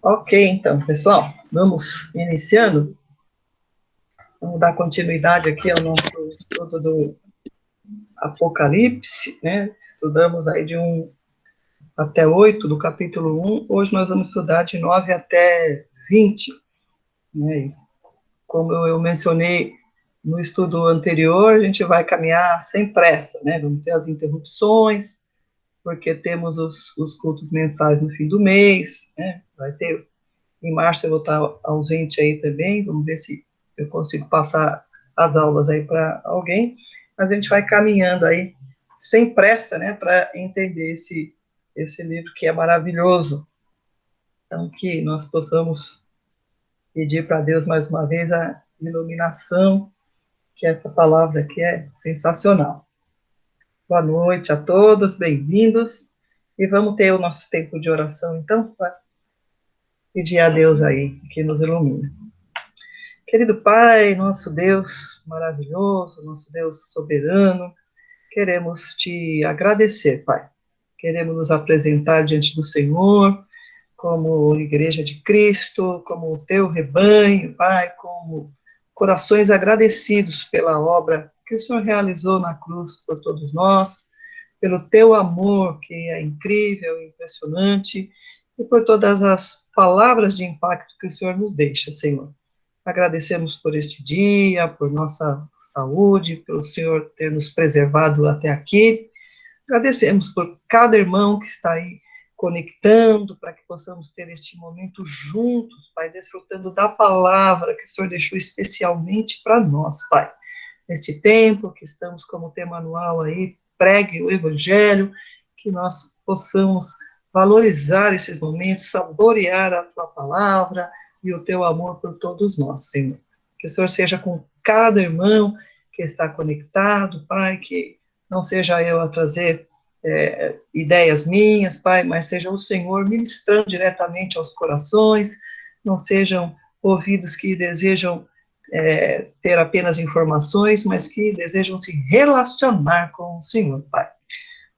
Ok, então, pessoal, vamos iniciando. Vamos dar continuidade aqui ao nosso estudo do Apocalipse, né? Estudamos aí de 1 até 8 do capítulo 1. Hoje nós vamos estudar de 9 até 20, né? E como eu mencionei no estudo anterior, a gente vai caminhar sem pressa, né? Vamos ter as interrupções, porque temos os cultos mensais no fim do mês, né? Vai ter. Em março eu vou estar ausente aí também, vamos ver se eu consigo passar as aulas aí para alguém, mas a gente vai caminhando aí, sem pressa, né, para entender esse livro que é maravilhoso. Então, que nós possamos pedir para Deus mais uma vez a iluminação, que essa palavra aqui é sensacional. Boa noite a todos, bem-vindos, e vamos ter o nosso tempo de oração, então, para pedir a Deus aí que nos ilumine. Querido Pai, nosso Deus maravilhoso, nosso Deus soberano, queremos te agradecer, Pai. Queremos nos apresentar diante do Senhor como Igreja de Cristo, como o teu rebanho, Pai, como corações agradecidos pela obra que o Senhor realizou na cruz por todos nós, pelo teu amor que é incrível, impressionante, e por todas as palavras de impacto que o Senhor nos deixa, Senhor. Agradecemos por este dia, por nossa saúde, pelo Senhor ter nos preservado até aqui. Agradecemos por cada irmão que está aí conectando, para que possamos ter este momento juntos, Pai, desfrutando da palavra que o Senhor deixou especialmente para nós, Pai. Neste tempo que estamos como tema anual aí, pregue o Evangelho, que nós possamos valorizar esses momentos, saborear a tua palavra e o teu amor por todos nós, Senhor. Que o Senhor seja com cada irmão que está conectado, Pai, que não seja eu a trazer ideias minhas, Pai, mas seja o Senhor ministrando diretamente aos corações, não sejam ouvidos que desejam ter apenas informações, mas que desejam se relacionar com o Senhor, Pai.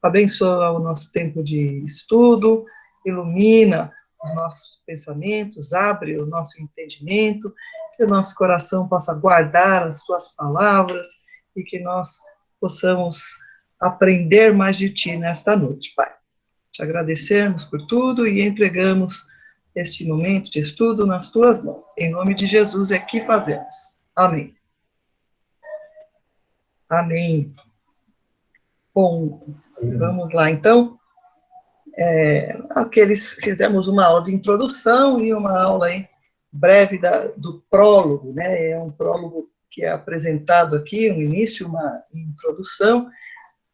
Abençoa o nosso tempo de estudo, ilumina os nossos pensamentos, abre o nosso entendimento, que o nosso coração possa guardar as tuas palavras e que nós possamos aprender mais de ti nesta noite, Pai. Te agradecemos por tudo e entregamos este momento de estudo nas tuas mãos. Em nome de Jesus é que fazemos. Amém. Amém. Bom, vamos lá então. Aqueles fizemos uma aula de introdução e uma aula aí, breve do prólogo, né? É um prólogo que é apresentado aqui, um início, uma introdução,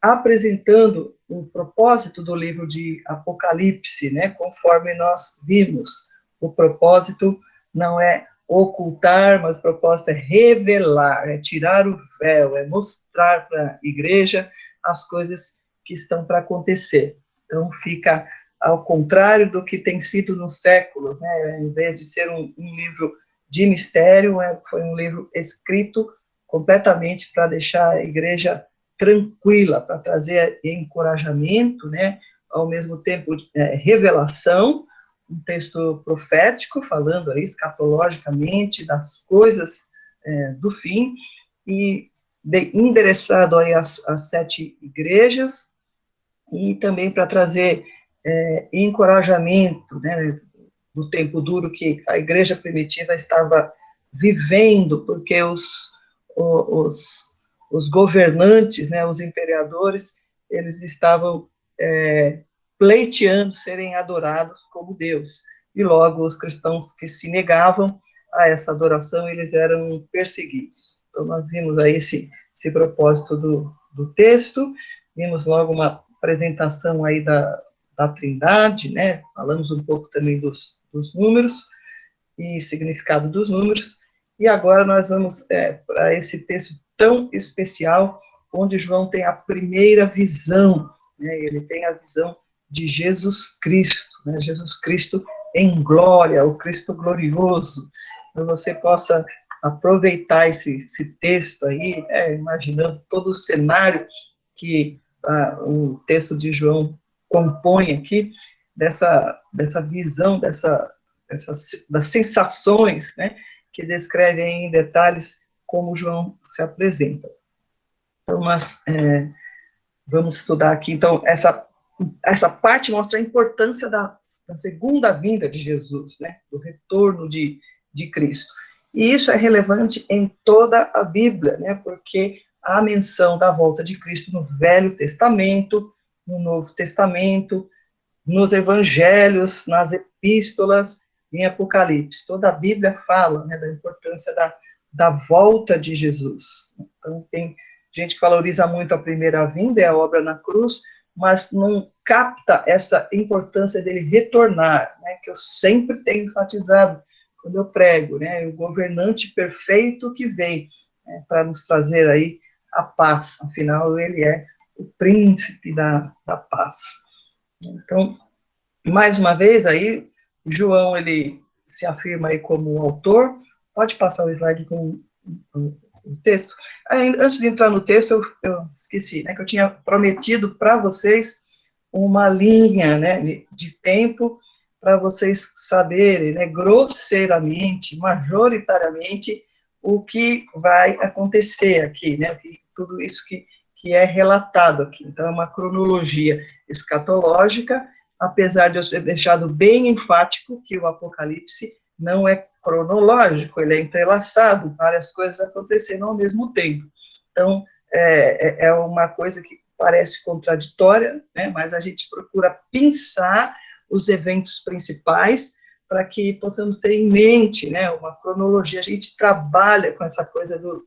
apresentando o propósito do livro de Apocalipse, né? Conforme nós vimos, o propósito não é ocultar, mas o propósito é revelar, é tirar o véu, é mostrar para a igreja as coisas que estão para acontecer. Então, fica ao contrário do que tem sido nos séculos, né? Em vez de ser um livro de mistério, foi um livro escrito completamente para deixar a igreja tranquila, para trazer encorajamento, né? Ao mesmo tempo, revelação, um texto profético, falando aí escatologicamente das coisas do fim, e endereçado aí às 7 igrejas, e também para trazer encorajamento, né, do tempo duro que a igreja primitiva estava vivendo, porque os governantes, né, os imperadores, eles estavam pleiteando serem adorados como Deus, e logo os cristãos que se negavam a essa adoração, eles eram perseguidos. Então, nós vimos aí esse propósito do texto, vimos logo uma apresentação aí da Trindade, né? Falamos um pouco também dos números e significado dos números, e agora nós vamos para esse texto tão especial, onde João tem a primeira visão, né? Ele tem a visão de Jesus Cristo, né? Jesus Cristo em glória, o Cristo glorioso. Então você possa aproveitar esse texto aí, imaginando todo o cenário que o texto de João compõe aqui, dessa visão, dessa das sensações, né, que descrevem em detalhes como João se apresenta. Então, nós vamos estudar aqui, então, essa parte mostra a importância da segunda vinda de Jesus, né, do retorno de Cristo. E isso é relevante em toda a Bíblia, né, porque há menção da volta de Cristo no Velho Testamento, no Novo Testamento, nos Evangelhos, nas Epístolas, em Apocalipse. Toda a Bíblia fala, né, da importância da volta de Jesus. Então, tem gente que valoriza muito a primeira vinda, é a obra na cruz, mas não capta essa importância dele retornar, né, que eu sempre tenho enfatizado quando eu prego, né, o governante perfeito que vem, né, para nos trazer aí a paz, afinal, ele é o príncipe da paz. Então, mais uma vez, aí, João, ele se afirma aí como autor. Pode passar o slide com o texto. Antes de entrar no texto, eu esqueci, né, que eu tinha prometido para vocês uma linha, né, de tempo para vocês saberem, né, grosseiramente, majoritariamente, o que vai acontecer aqui, né, tudo isso que é relatado aqui. Então, é uma cronologia escatológica, apesar de eu ter deixado bem enfático que o Apocalipse não é cronológico, ele é entrelaçado, várias coisas acontecendo ao mesmo tempo. Então, é uma coisa que parece contraditória, né, mas a gente procura pensar os eventos principais para que possamos ter em mente, né, uma cronologia. A gente trabalha com essa coisa do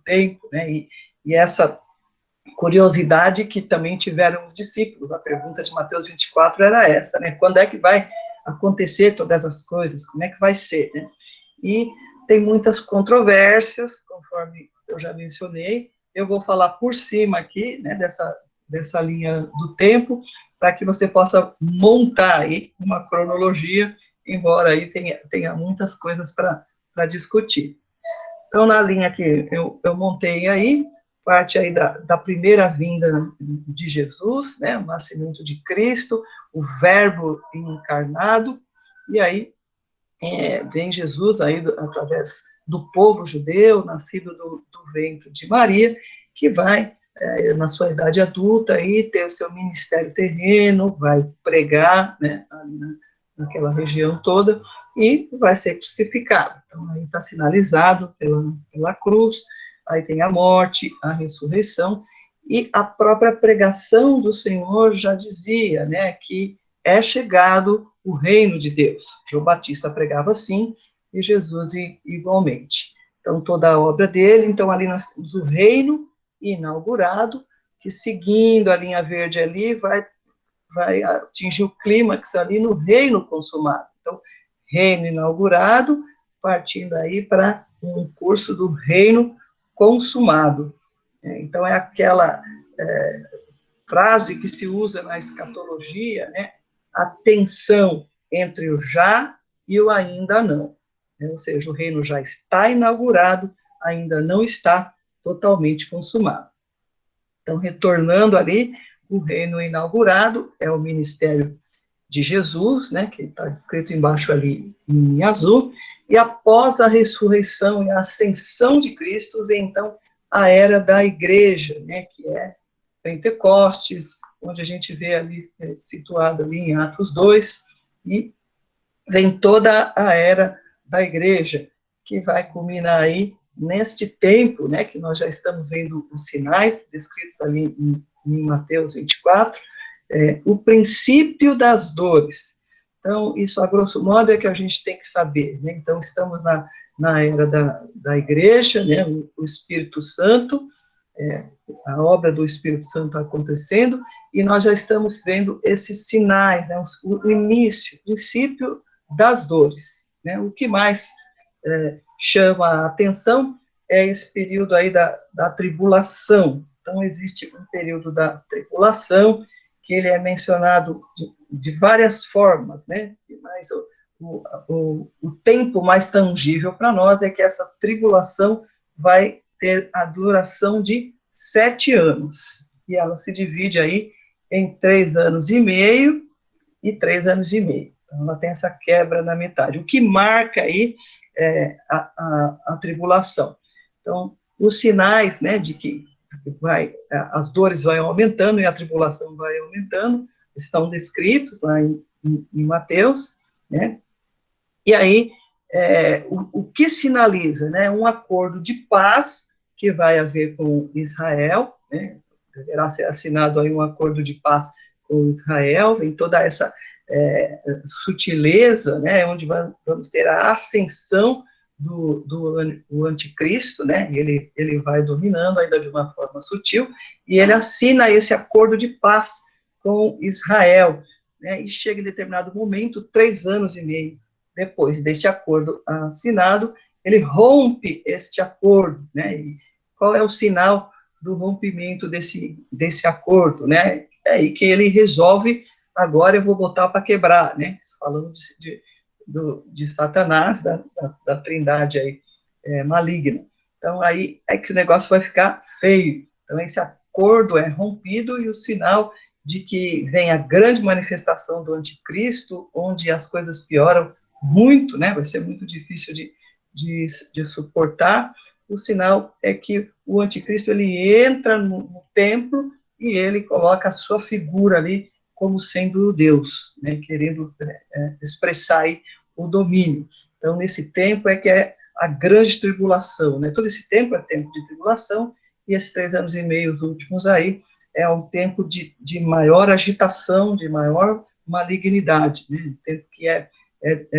tempo, né, e essa curiosidade que também tiveram os discípulos. A pergunta de Mateus 24 era essa, né? Quando é que vai acontecer todas as coisas? Como é que vai ser, né? E tem muitas controvérsias, conforme eu já mencionei. Eu vou falar por cima aqui, né, dessa linha do tempo, para que você possa montar aí uma cronologia, embora aí tenha muitas coisas para discutir. Então, na linha que eu montei aí, parte aí da primeira vinda de Jesus, né, o nascimento de Cristo, o verbo encarnado, e aí vem Jesus aí através do povo judeu, nascido do ventre de Maria, que vai, na sua idade adulta, aí, ter o seu ministério terreno, vai pregar, né, naquela região toda, e vai ser crucificado. Então, aí está sinalizado pela cruz, aí tem a morte, a ressurreição, e a própria pregação do Senhor já dizia, né, que é chegado o reino de Deus. João Batista pregava assim, e Jesus igualmente. Então, toda a obra dele, então ali nós temos o reino inaugurado, que seguindo a linha verde ali, vai atingir o clímax ali no reino consumado. Então, reino inaugurado, partindo aí para um curso do reino consumado. Então, é aquela frase que se usa na escatologia, né? A tensão entre o já e o ainda não. Né? Ou seja, o reino já está inaugurado, ainda não está totalmente consumado. Então, retornando ali, o reino inaugurado é o ministério de Jesus, né, que está descrito embaixo ali em azul, e após a ressurreição e a ascensão de Cristo, vem então a era da igreja, né, que é Pentecostes, onde a gente vê ali, situado ali em Atos 2, e vem toda a era da igreja, que vai culminar aí neste tempo, né, que nós já estamos vendo os sinais descritos ali em Mateus 24, o princípio das dores. Então, isso, a grosso modo, é que a gente tem que saber, né? Então, estamos na era da igreja, né, o Espírito Santo, a obra do Espírito Santo acontecendo, e nós já estamos vendo esses sinais, né, o início, o princípio das dores, né? O que mais chama a atenção é esse período aí da tribulação. Então, existe um período da tribulação, que ele é mencionado de várias formas, né? Mas o tempo mais tangível para nós é que essa tribulação vai ter a duração de 7 anos, e ela se divide aí em 3 anos e meio e 3 anos e meio. Então, ela tem essa quebra na metade, o que marca aí a tribulação. Então, os sinais, né, de que as dores vão aumentando e a tribulação vai aumentando, estão descritos lá em Mateus, né, e aí, o que sinaliza, né, um acordo de paz que vai haver com Israel, né, deverá ser assinado aí um acordo de paz com Israel, em toda essa sutileza, né, onde vamos ter a ascensão do anticristo, né, ele vai dominando ainda de uma forma sutil, e ele assina esse acordo de paz com Israel, né, e chega em determinado momento, 3 anos e meio depois deste acordo assinado, ele rompe este acordo, né, e qual é o sinal do rompimento desse acordo, né, é aí que ele resolve, agora eu vou botar para quebrar, né, falando de Satanás, da trindade aí, maligna. Então, aí é que o negócio vai ficar feio. Então, esse acordo é rompido e o sinal de que vem a grande manifestação do anticristo, onde as coisas pioram muito, né, vai ser muito difícil de suportar. O sinal é que o anticristo, ele entra no templo e ele coloca a sua figura ali como sendo Deus, né, querendo expressar aí o domínio. Então, nesse tempo é que é a grande tribulação, né, todo esse tempo é tempo de tribulação, e esses 3 anos e meio últimos aí é um tempo de maior agitação, de maior malignidade, né, um tempo que é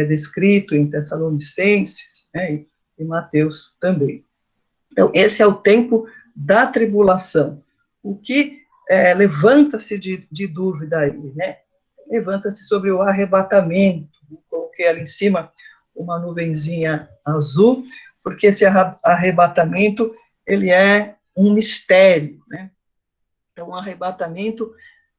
descrito em Tessalonicenses, né, e Mateus também. Então, esse é o tempo da tribulação. O que levanta-se de dúvida aí, né? Levanta-se sobre o arrebatamento. Eu coloquei ali em cima uma nuvenzinha azul, porque esse arrebatamento, ele é um mistério, né? Então, o arrebatamento,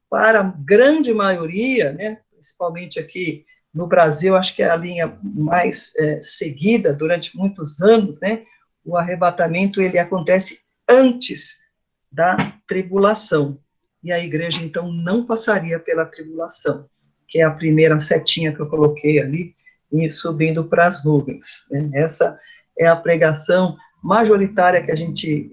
para a grande maioria, né, principalmente aqui no Brasil, acho que é a linha mais seguida durante muitos anos, né, o arrebatamento, ele acontece antes da tribulação, e a igreja, então, não passaria pela tribulação, que é a primeira setinha que eu coloquei ali, e subindo para as nuvens, né? Essa é a pregação majoritária que a gente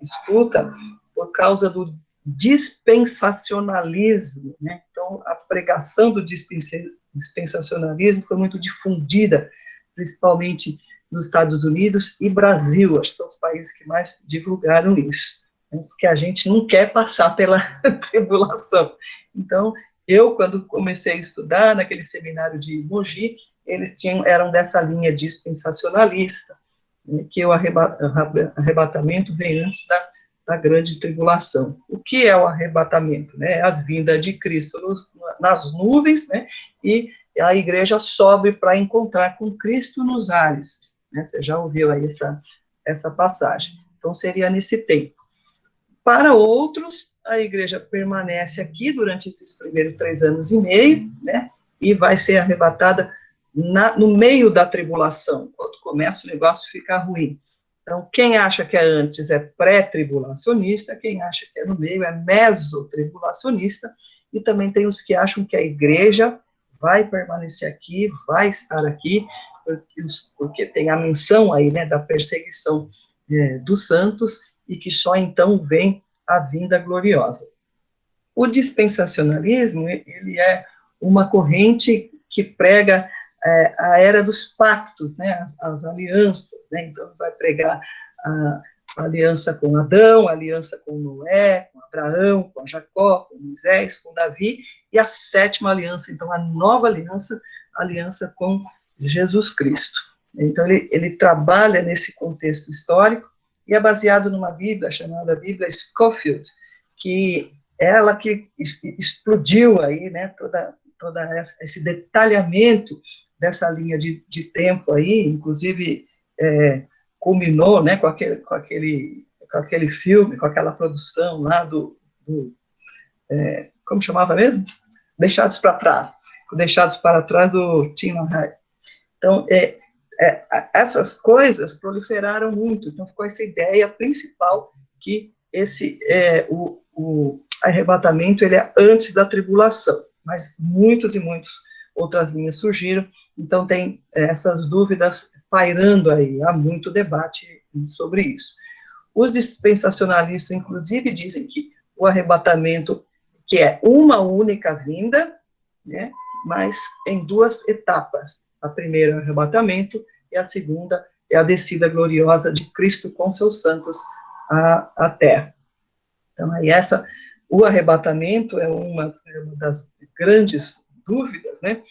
escuta por causa do dispensacionalismo, né? Então, a pregação do dispensacionalismo foi muito difundida, principalmente nos Estados Unidos e Brasil, acho que são os países que mais divulgaram isso, né? Porque a gente não quer passar pela tribulação. Então, eu, quando comecei a estudar naquele seminário de Mogi, eles eram dessa linha dispensacionalista, né, que o arrebatamento vem antes da grande tribulação. O que é o arrebatamento? Né? A vinda de Cristo nas nuvens, né? E a igreja sobe para encontrar com Cristo nos ares. Né? Você já ouviu aí essa passagem. Então, seria nesse tempo. Para outros, a igreja permanece aqui durante esses primeiros 3 anos e meio, né? E vai ser arrebatada no meio da tribulação. Quando começa o negócio ficar ruim. Então, quem acha que é antes é pré-tribulacionista, quem acha que é no meio é mesotribulacionista, e também tem os que acham que a igreja vai permanecer aqui, vai estar aqui, porque tem a menção aí, né, da perseguição dos santos, e que só então vem a vinda gloriosa. O dispensacionalismo, ele é uma corrente que prega a era dos pactos, né, as alianças, né, então vai pregar a aliança com Adão, a aliança com Noé, com Abraão, com Jacó, com Moisés, com Davi, e a 7ª aliança, então a nova aliança, a aliança com Jesus Cristo. Então ele trabalha nesse contexto histórico, e é baseado numa Bíblia chamada Bíblia Scofield, que ela que explodiu aí, né, toda esse detalhamento dessa linha de tempo aí, inclusive culminou, né, com aquele filme, com aquela produção lá como chamava mesmo? Deixados para Trás, Deixados para Trás do Tim LaHaye. Então, essas coisas proliferaram muito, então ficou essa ideia principal que o arrebatamento ele é antes da tribulação, mas muitos e muitos outras linhas surgiram, então tem essas dúvidas pairando aí, há muito debate sobre isso. Os dispensacionalistas, inclusive, dizem que o arrebatamento, que é uma única vinda, né, mas em duas etapas. A primeira é o arrebatamento e a segunda é a descida gloriosa de Cristo com seus santos à terra. Então, aí o arrebatamento é uma das grandes dúvidas, né,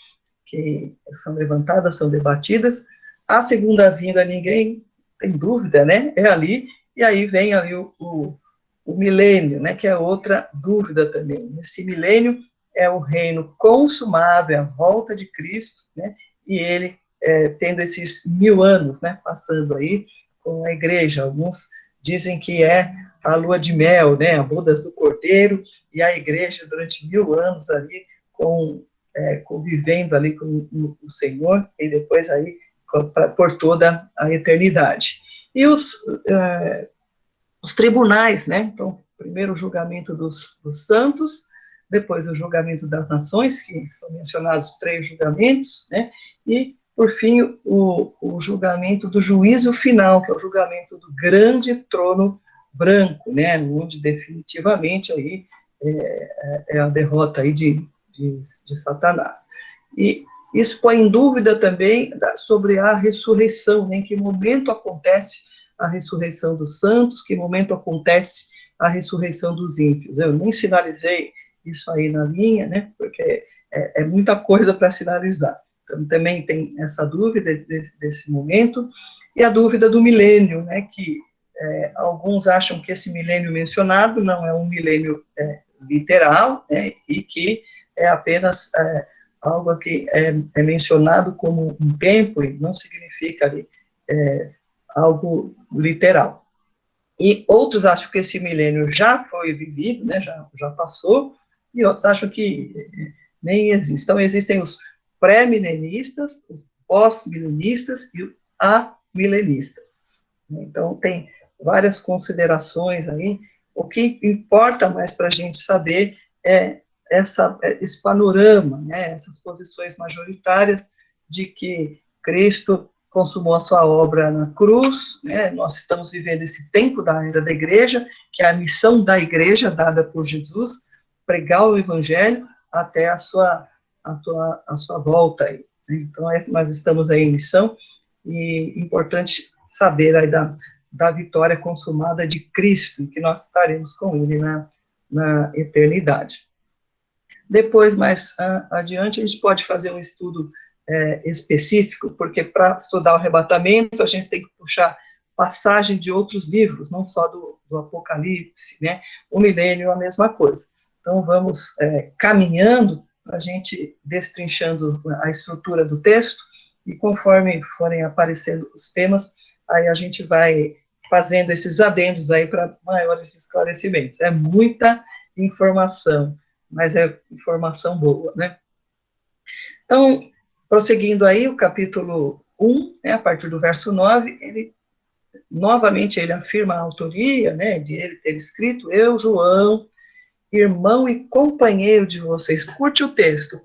que são levantadas, são debatidas. A segunda vinda, ninguém tem dúvida, né, é ali, e aí vem ali o milênio, né, que é outra dúvida também. Esse milênio é o reino consumado, é a volta de Cristo, né, e ele tendo esses 1000 anos, né, passando aí com a igreja. Alguns dizem que é a lua de mel, né, a bodas do Cordeiro, e a igreja durante 1000 anos ali convivendo ali com o Senhor, e depois aí por toda a eternidade. E os tribunais, né, então, primeiro o julgamento dos santos, depois o julgamento das nações, que são mencionados 3 julgamentos, né, e, por fim, o julgamento do juízo final, que é o julgamento do grande trono branco, né, onde definitivamente aí é a derrota aí de Satanás. E isso põe em dúvida também sobre a ressurreição, né, em que momento acontece a ressurreição dos santos, que momento acontece a ressurreição dos ímpios. Eu nem sinalizei isso aí na linha, né, porque é muita coisa para sinalizar. Então, também tem essa dúvida desse momento, e a dúvida do milênio, né, que alguns acham que esse milênio mencionado não é um milênio literal, né, e que é apenas algo que é mencionado como um tempo, e não significa ali algo literal. E outros acham que esse milênio já foi vivido, né, já passou, e outros acham que nem existe. Então, existem os pré-milenistas, os pós-milenistas e os amilenistas. Então, tem várias considerações aí. O que importa mais para a gente saber é esse panorama, né, essas posições majoritárias de que Cristo consumou a sua obra na cruz, né, nós estamos vivendo esse tempo da era da igreja, que é a missão da igreja dada por Jesus, pregar o evangelho até a sua volta aí. Então, nós estamos aí em missão, e é importante saber aí da vitória consumada de Cristo, e que nós estaremos com ele na eternidade. Depois, mais adiante, a gente pode fazer um estudo específico, porque para estudar o arrebatamento, a gente tem que puxar passagem de outros livros, não só do Apocalipse, né? O milênio, a mesma coisa. Então, vamos caminhando para a gente destrinchando a estrutura do texto, e conforme forem aparecendo os temas, aí a gente vai fazendo esses adendos aí para maiores esclarecimentos. É muita informação, mas é informação boa, né? Então, prosseguindo aí, o capítulo 1, né, a partir do verso 9, novamente ele afirma a autoria, né, de ele ter escrito: eu, João, irmão e companheiro de vocês. Curte o texto.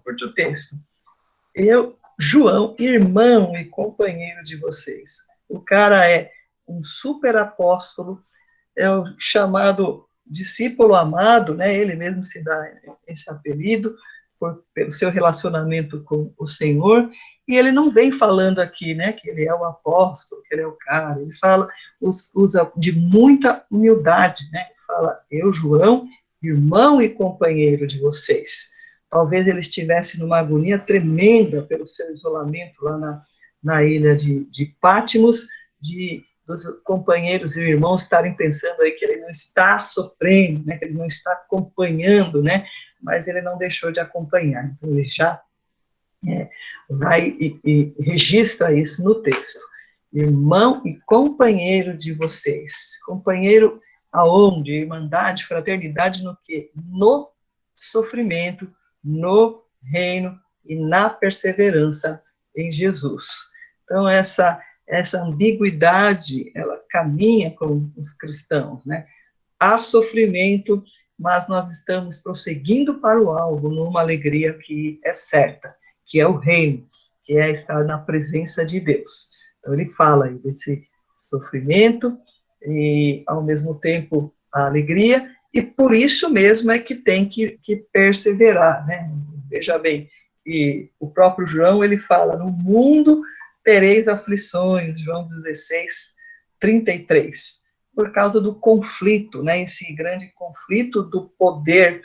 Eu, João, irmão e companheiro de vocês. O cara é um super apóstolo, é o chamado discípulo amado, né? Ele mesmo se dá esse apelido pelo seu relacionamento com o Senhor, e ele não vem falando aqui, né, que ele é o apóstolo, que ele é o cara, ele usa de muita humildade, né? Ele fala: eu, João, irmão e companheiro de vocês. Talvez ele estivesse numa agonia tremenda pelo seu isolamento lá na ilha de Patmos, dos companheiros e irmãos estarem pensando aí que ele não está sofrendo, né, que ele não está acompanhando, né, mas ele não deixou de acompanhar. Então, ele já vai e registra isso no texto. Irmão e companheiro de vocês. Companheiro aonde? Irmandade, fraternidade no quê? No sofrimento, no reino e na perseverança em Jesus. Então, essa ambiguidade, ela caminha com os cristãos, né? Há sofrimento, mas nós estamos prosseguindo para o alvo, numa alegria que é certa. que é o reino, que é estar na presença de Deus. Então ele fala aí desse sofrimento e, ao mesmo tempo, a alegria, e por isso mesmo é que tem que perseverar, né? Veja bem, e o próprio João, ele fala, no mundo tereis aflições, João 16, 33, por causa do conflito, né? Esse grande conflito do poder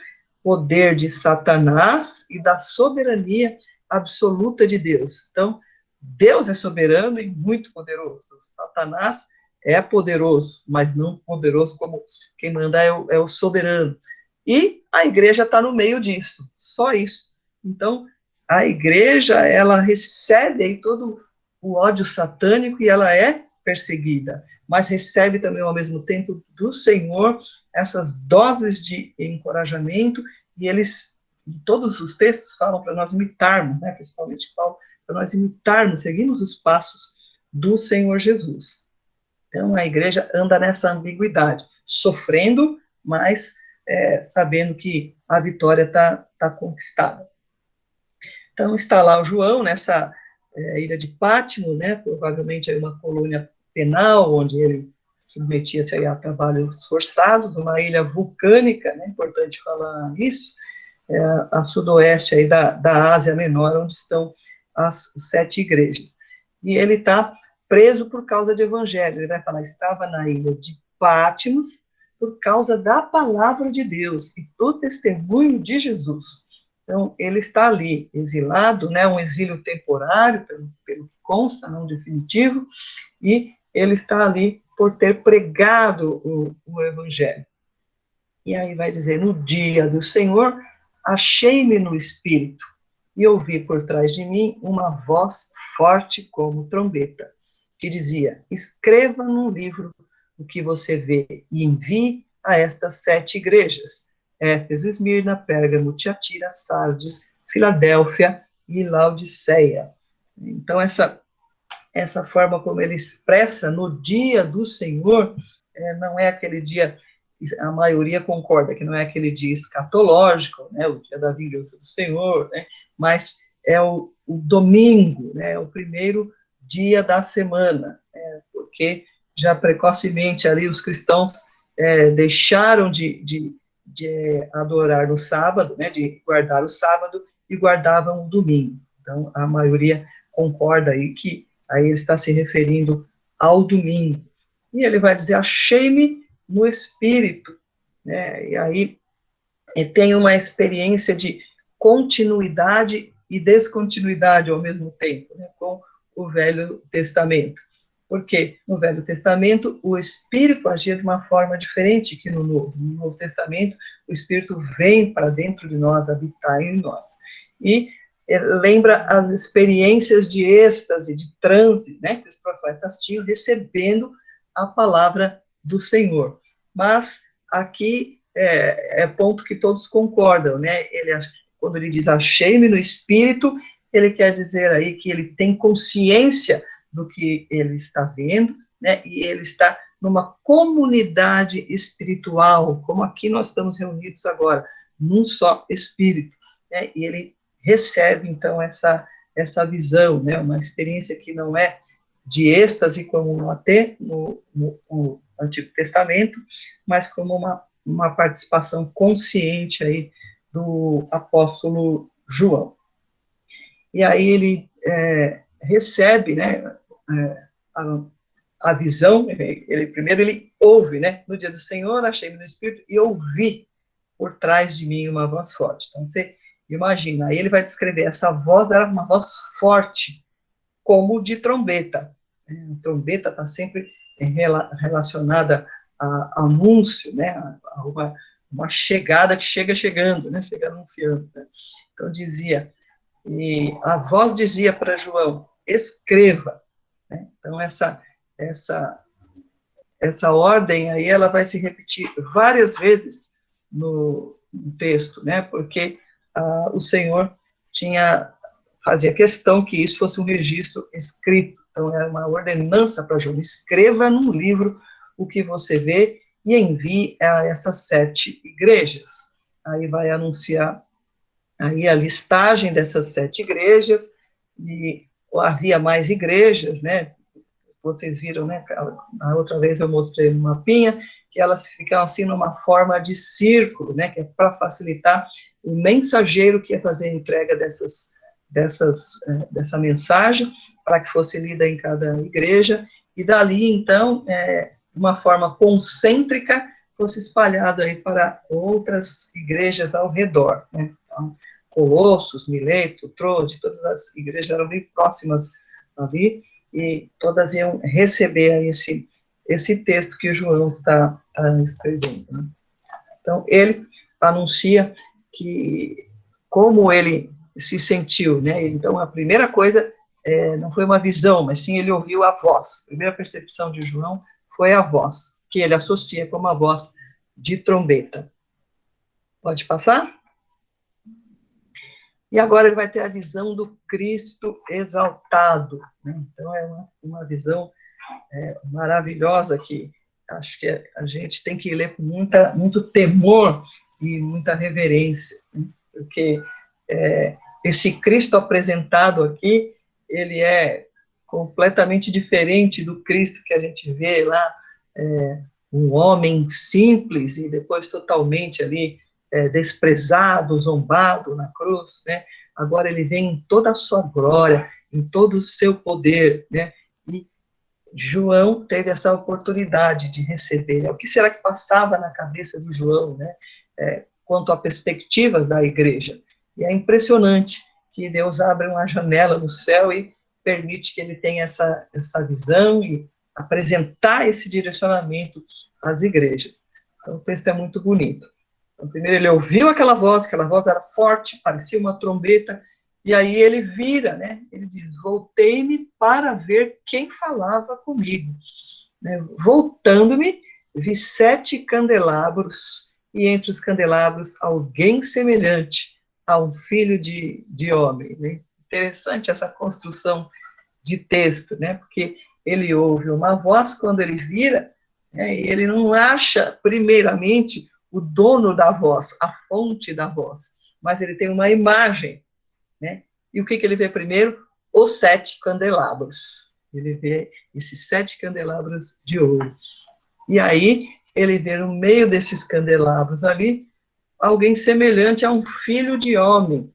de Satanás e da soberania absoluta de Deus. Então, Deus é soberano e muito poderoso. Satanás é poderoso, mas não poderoso como quem manda é o soberano. E a igreja está no meio disso, só isso. Então, a igreja, ela recebe aí todo o ódio satânico e ela é perseguida, mas recebe também, ao mesmo tempo, do Senhor, essas doses de encorajamento, e todos os textos falam para nós imitarmos, né, principalmente Paulo, para nós imitarmos, seguirmos os passos do Senhor Jesus. Então, a igreja anda nessa ambiguidade, sofrendo, mas sabendo que a vitória está conquistada. Então, está lá o João, nessa ilha de Pátimo, né, provavelmente aí uma colônia penal, onde ele submetia-se a trabalhos forçados, uma ilha vulcânica, né, importante falar isso, a sudoeste aí da Ásia Menor, onde estão as 7 igrejas. E ele está preso por causa de evangelho. Ele vai falar, estava na ilha de Pátmos por causa da palavra de Deus e do testemunho de Jesus. Então, ele está ali, exilado, né, um exílio temporário, pelo que consta, não definitivo, e ele está ali por ter pregado o evangelho. E aí vai dizer, no dia do Senhor, achei-me no espírito, e ouvi por trás de mim uma voz forte como trombeta, que dizia, escreva num livro o que você vê, e envie a estas 7 igrejas, Éfeso, Esmirna, Pérgamo, Tiatira, Sardes, Filadélfia e Laodiceia. Então, essa forma como ele expressa no dia do Senhor, não é aquele dia, a maioria concorda que não é aquele dia escatológico, né, o dia da vingança do Senhor, né, mas é o domingo, né, o primeiro dia da semana, porque já precocemente ali os cristãos deixaram de adorar no sábado, né, de guardar o sábado, e guardavam o domingo. Então, a maioria concorda aí que aí ele está se referindo ao domingo. E ele vai dizer, achei-me no espírito, né? E aí tem uma experiência de continuidade e descontinuidade ao mesmo tempo, né, com o Velho Testamento. Porque no Velho Testamento o Espírito agia de uma forma diferente que no Novo. No Novo Testamento o Espírito vem para dentro de nós, habitar em nós. E lembra as experiências de êxtase, de transe, né, que os profetas tinham recebendo a palavra do Senhor. Mas aqui é ponto que todos concordam, né? Quando ele diz achei-me no Espírito, ele quer dizer aí que ele tem consciência do que ele está vendo, né? E ele está numa comunidade espiritual, como aqui nós estamos reunidos agora, num só Espírito, né? E ele recebe, então, essa visão, né? Uma experiência que não é de êxtase, como até no Antigo Testamento, mas como uma participação consciente aí do apóstolo João. E aí ele recebe, né, a visão, primeiro ele ouve, né, no dia do Senhor, achei-me no Espírito, e ouvi por trás de mim uma voz forte. Então, você imagina, aí ele vai descrever, essa voz era uma voz forte, como de trombeta. A trombeta está sempre relacionada a anúncio, né, a uma chegada que chega chegando, né, chega anunciando. Né? Então dizia, e a voz dizia para João, escreva. Né? Então essa ordem aí, ela vai se repetir várias vezes no texto, né, porque o Senhor fazia questão que isso fosse um registro escrito. Então, era uma ordenança para João, escreva num livro o que você vê e envie a essas 7 igrejas. Aí vai anunciar aí a listagem dessas 7 igrejas, e havia mais igrejas, né? Vocês viram, né? A outra vez eu mostrei no mapinha, que elas ficam assim numa forma de círculo, né? Que é para facilitar o mensageiro que ia fazer a entrega dessa mensagem, para que fosse lida em cada igreja, e dali, então, uma forma concêntrica, fosse espalhado aí para outras igrejas ao redor, né? Então, Colossos, Mileto, Trode, todas as igrejas eram bem próximas ali, e todas iam receber esse texto que o João está escrevendo, né? Então, ele anuncia que como ele se sentiu, né? Então, a primeira coisa não foi uma visão, mas sim ele ouviu a voz. A primeira percepção de João foi a voz, que ele associa como a voz de trombeta. Pode passar? E agora ele vai ter a visão do Cristo exaltado, né? Então, é uma visão maravilhosa que acho que a gente tem que ler com muito temor e muita reverência, né? Porque esse Cristo apresentado aqui, ele é completamente diferente do Cristo que a gente vê lá, um homem simples e depois totalmente ali desprezado, zombado na cruz, né? Agora ele vem em toda a sua glória, em todo o seu poder, né? E João teve essa oportunidade de receber. O que será que passava na cabeça do João, né? Quanto a perspectivas da igreja? E é impressionante que Deus abre uma janela no céu e permite que ele tenha essa visão e apresentar esse direcionamento às igrejas. Então, o texto é muito bonito. Então, primeiro ele ouviu aquela voz era forte, parecia uma trombeta, e aí ele vira, né? Ele diz, voltei-me para ver quem falava comigo. Né? Voltando-me, vi 7 candelabros, e entre os candelabros alguém semelhante a um filho de homem. Né? Interessante essa construção de texto, né? Porque ele ouve uma voz quando ele vira, né? E ele não acha, primeiramente, o dono da voz, a fonte da voz, mas ele tem uma imagem, né? E o que ele vê primeiro? Os 7 candelabros. Ele vê esses 7 candelabros de ouro. E aí, ele vê no meio desses candelabros ali, alguém semelhante a um filho de homem,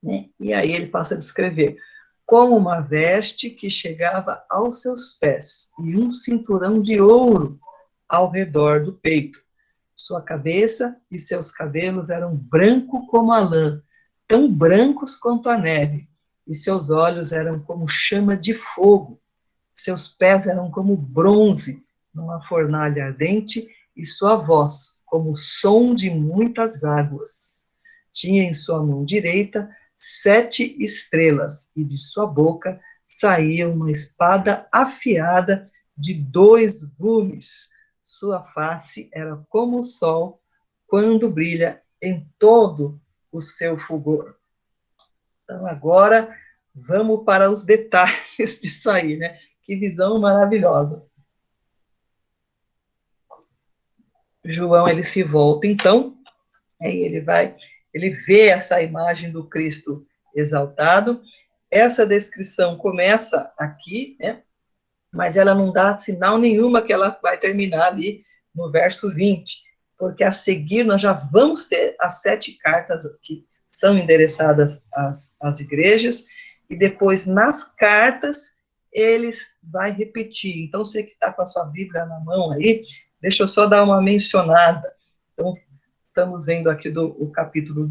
né? E aí ele passa a descrever como uma veste que chegava aos seus pés e um cinturão de ouro ao redor do peito. Sua cabeça e seus cabelos eram branco como a lã, tão brancos quanto a neve, e seus olhos eram como chama de fogo. Seus pés eram como bronze numa fornalha ardente, e sua voz como o som de muitas águas. Tinha em sua mão direita 7 estrelas, e de sua boca saía uma espada afiada de 2 gumes. Sua face era como o sol quando brilha em todo o seu fulgor. Então, agora, vamos para os detalhes disso aí, né? Que visão maravilhosa. João, ele se volta, então, aí ele vê essa imagem do Cristo exaltado. Essa descrição começa aqui, né? Mas ela não dá sinal nenhuma que ela vai terminar ali no verso 20, porque a seguir nós já vamos ter as 7 cartas que são endereçadas às igrejas, e depois nas cartas ele vai repetir. Então, você que está com a sua Bíblia na mão aí, deixa eu só dar uma mencionada. Então, estamos vendo aqui o capítulo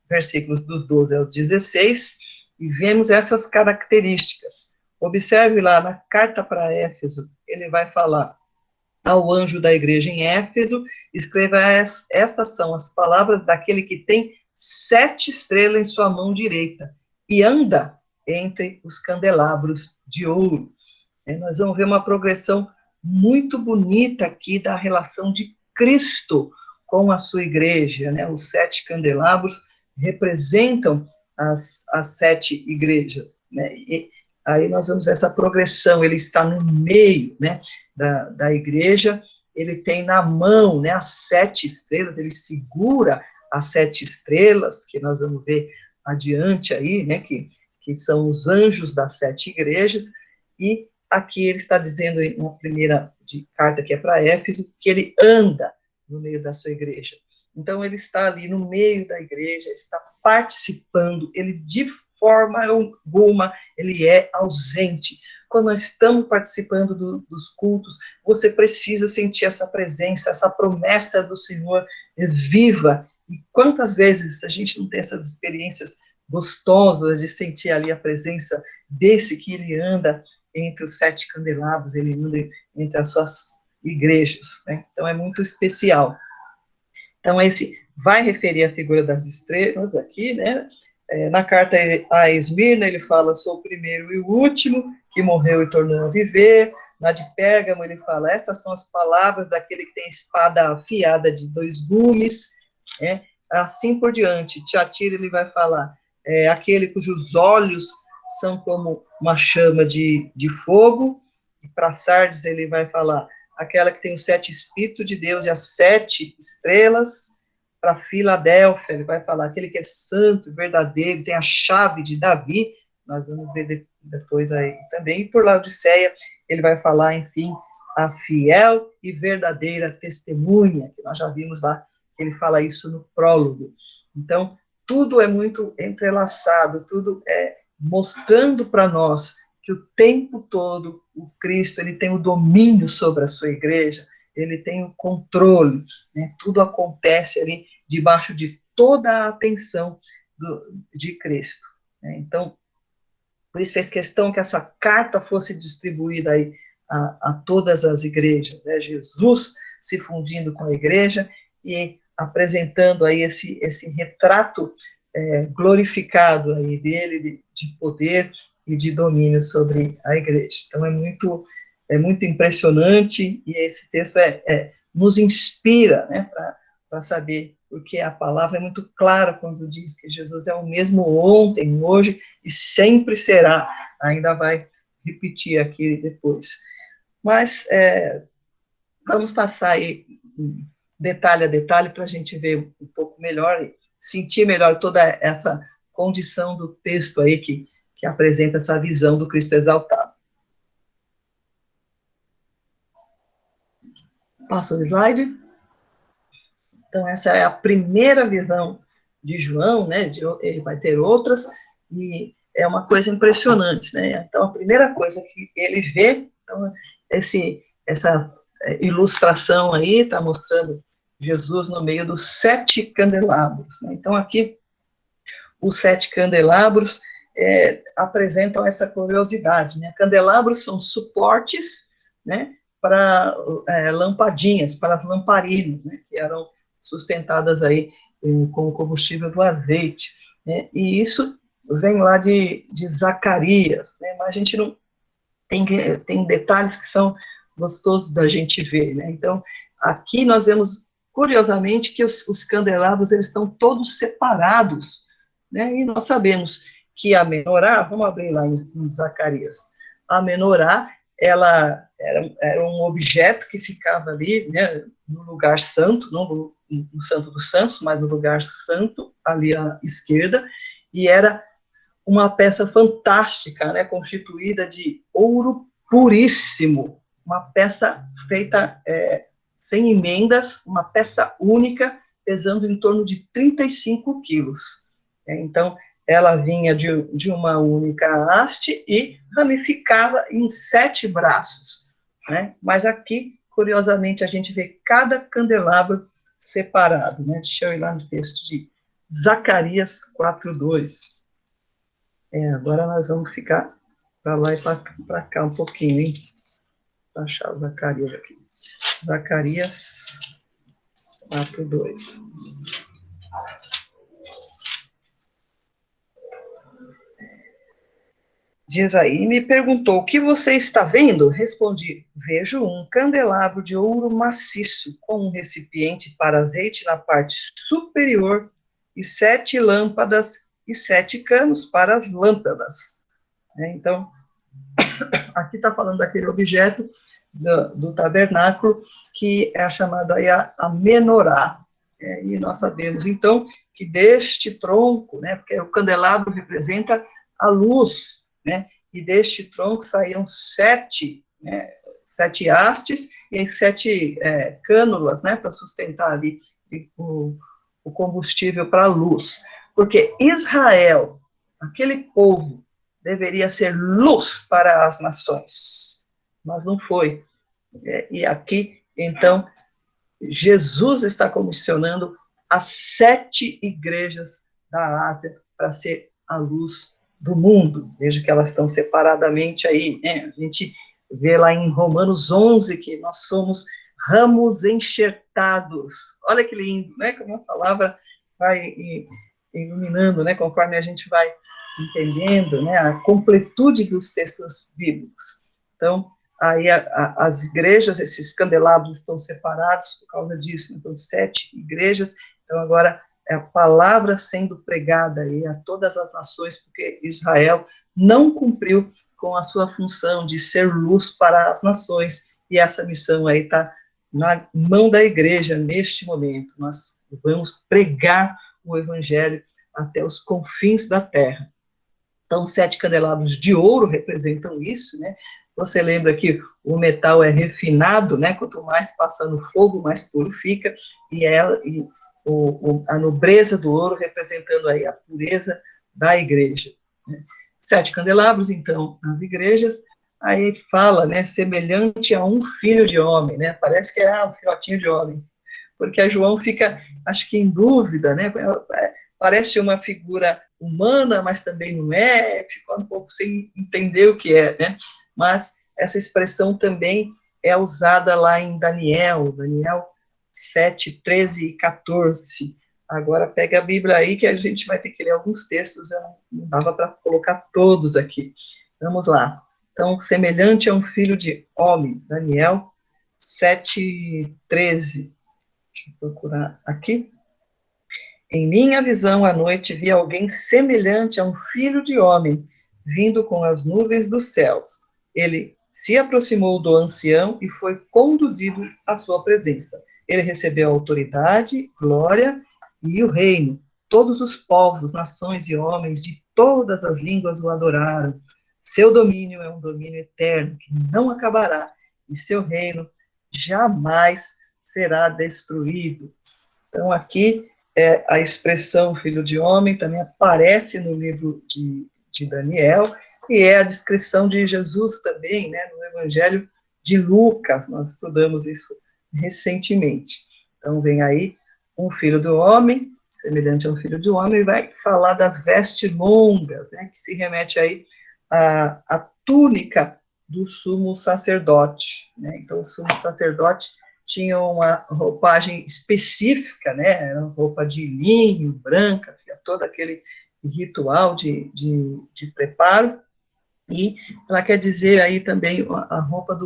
versículos dos 12 ao 16, e vemos essas características. Observe lá na carta para Éfeso, ele vai falar ao anjo da igreja em Éfeso, escreva estas são as palavras daquele que tem 7 estrelas em sua mão direita e anda entre os candelabros de ouro. Nós vamos ver uma progressão muito bonita aqui da relação de Cristo com a sua igreja, né? Os 7 candelabros representam as 7 igrejas, né? E aí nós vamos ver essa progressão, ele está no meio, né, da igreja, ele tem na mão, né, as 7 estrelas, ele segura as 7 estrelas, que nós vamos ver adiante aí, né, que são os anjos das 7 igrejas, e aqui ele está dizendo, na primeira carta que é para Éfeso, que ele anda no meio da sua igreja. Então, ele está ali no meio da igreja, ele está participando, ele de forma alguma, ele é ausente. Quando nós estamos participando dos cultos, você precisa sentir essa presença, essa promessa do Senhor viva. E quantas vezes a gente não tem essas experiências gostosas de sentir ali a presença desse que ele anda entre os 7 candelabros, ele anda entre as suas igrejas, né? Então é muito especial. Então esse vai referir a figura das estrelas aqui, né? Na carta a Esmirna ele fala, sou o primeiro e o último, que morreu e tornou a viver. Na de Pérgamo ele fala, estas são as palavras daquele que tem espada afiada de 2 gumes, né? Assim por diante. Tiatira ele vai falar, aquele cujos olhos são como uma chama de fogo. E para Sardes ele vai falar, aquela que tem os 7 Espíritos de Deus e as 7 estrelas. Para Filadélfia ele vai falar, aquele que é santo, verdadeiro, tem a chave de Davi, nós vamos ver depois aí também. E por Laodiceia ele vai falar, enfim, a fiel e verdadeira testemunha, que nós já vimos lá, ele fala isso no prólogo. Então, tudo é muito entrelaçado, tudo é mostrando para nós que o tempo todo o Cristo ele tem o domínio sobre a sua igreja, ele tem o controle, né? Tudo acontece ali debaixo de toda a atenção de Cristo, né? Então, por isso fez questão que essa carta fosse distribuída aí a todas as igrejas, né? Jesus se fundindo com a igreja e apresentando aí esse retrato glorificado aí dele, de poder e de domínio sobre a igreja. Então é muito impressionante, e esse texto nos inspira, né, para saber, porque a palavra é muito clara quando diz que Jesus é o mesmo ontem, hoje e sempre será. Ainda vai repetir aqui depois. Mas vamos passar aí detalhe a detalhe para a gente ver um pouco melhor e sentir melhor toda essa condição do texto aí que apresenta essa visão do Cristo exaltado. Passa o slide. Então, essa é a primeira visão de João, né? Ele vai ter outras, e é uma coisa impressionante, né? Então, a primeira coisa que ele vê, então, essa ilustração aí está mostrando Jesus no meio dos 7 candelabros, né? Então, aqui, os 7 candelabros apresentam essa curiosidade, né? Candelabros são suportes, né, para lampadinhas, para as lamparinas, né, que eram sustentadas aí com o combustível do azeite, né? E isso vem lá de Zacarias, né? Mas a gente não tem detalhes que são gostosos da gente ver, né? Então, aqui nós vemos, curiosamente, que os candelabros, eles estão todos separados, né? E nós sabemos que a menorá, vamos abrir lá em Zacarias, a menorá, ela era um objeto que ficava ali, né, no lugar santo, não no Santo dos Santos, mas no lugar santo, ali à esquerda, e era uma peça fantástica, né, constituída de ouro puríssimo, uma peça feita sem emendas, uma peça única, pesando em torno de 35 quilos. Então, ela vinha de uma única haste e ramificava em 7 braços, né? Mas aqui, curiosamente, a gente vê cada candelabro separado, né? Deixa eu ir lá no texto de Zacarias 4:2. Agora nós vamos ficar para lá e para cá um pouquinho, hein? Vou achar o Zacarias aqui. Zacarias 4:2. Diz aí, me perguntou, o que você está vendo? Respondi, vejo um candelabro de ouro maciço, com um recipiente para azeite na parte superior, e 7 lâmpadas e 7 canos para as lâmpadas. Então, aqui está falando daquele objeto do tabernáculo, que é chamado aí a menorá. E nós sabemos, então, que deste tronco, né, porque o candelabro representa a luz, né, e deste tronco saíam sete hastes e sete cânulas, né, para sustentar ali o combustível para a luz. Porque Israel, aquele povo, deveria ser luz para as nações, mas não foi. E aqui, então, Jesus está comissionando as 7 igrejas da Ásia para ser a luz do mundo. Veja que elas estão separadamente aí, né? A gente vê lá em Romanos 11 que nós somos ramos enxertados. Olha que lindo, né? Como a palavra vai iluminando, né? Conforme a gente vai entendendo, né? A completude dos textos bíblicos. Então, aí as igrejas, esses candelabros estão separados por causa disso, então 7 igrejas, então agora é a palavra sendo pregada aí a todas as nações, porque Israel não cumpriu com a sua função de ser luz para as nações, e essa missão aí está na mão da igreja neste momento. Nós vamos pregar o evangelho até os confins da terra. Então, 7 candelabros de ouro representam isso, né? Você lembra que o metal é refinado, né? Quanto mais passa no fogo, mais puro fica, e a nobreza do ouro representando aí a pureza da igreja. Né? 7 candelabros, então, nas igrejas, aí fala, né? Semelhante a um filho de homem, né? Parece que é um filhotinho de homem, porque a João fica, acho que em dúvida, né? Parece uma figura humana, mas também não é, fica um pouco sem entender o que é, né? Mas essa expressão também é usada lá em Daniel 7, 13 e 14. Agora pega a Bíblia aí que a gente vai ter que ler alguns textos, eu não dava para colocar todos aqui. Vamos lá. Então, semelhante a um filho de homem, Daniel 7, 13. Deixa eu procurar aqui. Em minha visão à noite vi alguém semelhante a um filho de homem, vindo com as nuvens dos céus. Ele se aproximou do ancião e foi conduzido à sua presença. Ele recebeu a autoridade, glória e o reino. Todos os povos, nações e homens de todas as línguas o adoraram. Seu domínio é um domínio eterno que não acabará, e seu reino jamais será destruído. Então, aqui, a expressão filho de homem também aparece no livro de Daniel, e é a descrição de Jesus também, né, no Evangelho de Lucas, nós estudamos isso recentemente. Então, vem aí um filho do homem, semelhante a um filho do homem, e vai falar das vestes longas, né, que se remete aí à túnica do sumo sacerdote. Né? Então, o sumo sacerdote tinha uma roupagem específica, né, era uma roupa de linho, branca, tinha todo aquele ritual de preparo, e ela quer dizer aí também a roupa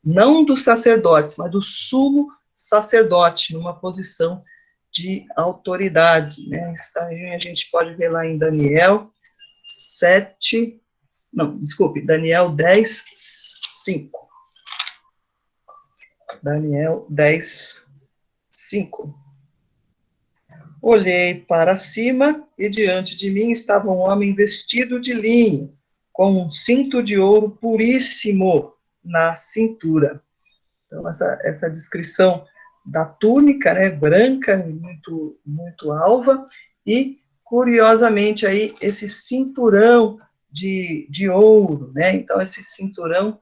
não dos sacerdotes, mas do sumo sacerdote, numa posição de autoridade, né, isso aí a gente pode ver lá em Daniel 7, não, desculpe, Daniel 10, 5. Daniel 10, 5. Olhei para cima e diante de mim estava um homem vestido de linho, com um cinto de ouro puríssimo na cintura. Então, essa descrição da túnica, né, branca, muito, muito alva, e, curiosamente, aí, esse cinturão de ouro, né, então, esse cinturão,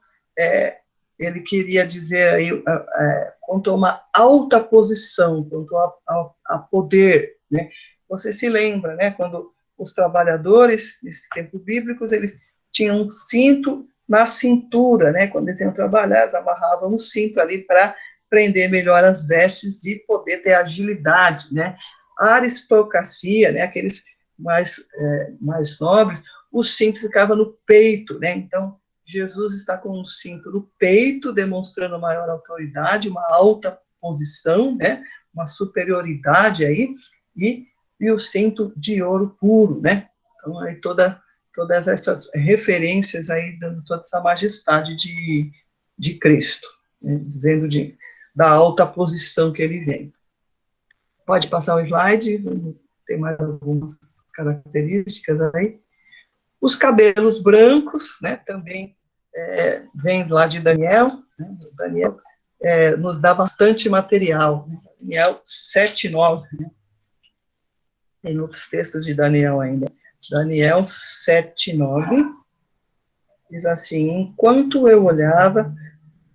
ele queria dizer aí, quanto a uma alta posição, quanto a poder, né, você se lembra, né, quando os trabalhadores, nesses tempos bíblicos, eles tinham um cinto na cintura, né? Quando eles iam trabalhar, eles amarravam um cinto ali para prender melhor as vestes e poder ter agilidade, né? A aristocracia, né? Aqueles mais nobres, o cinto ficava no peito, né? Então, Jesus está com um cinto no peito, demonstrando maior autoridade, uma alta posição, né? Uma superioridade aí, e o cinto de ouro puro, né? Então, aí todas essas referências aí, dando toda essa majestade de Cristo, né, dizendo da alta posição que ele vem. Pode passar o slide, tem mais algumas características aí. Os cabelos brancos, né, também vem lá de Daniel, né, Daniel nos dá bastante material, né, Daniel 7:9, né, tem outros textos de Daniel ainda. Daniel 7:9 diz assim: enquanto eu olhava,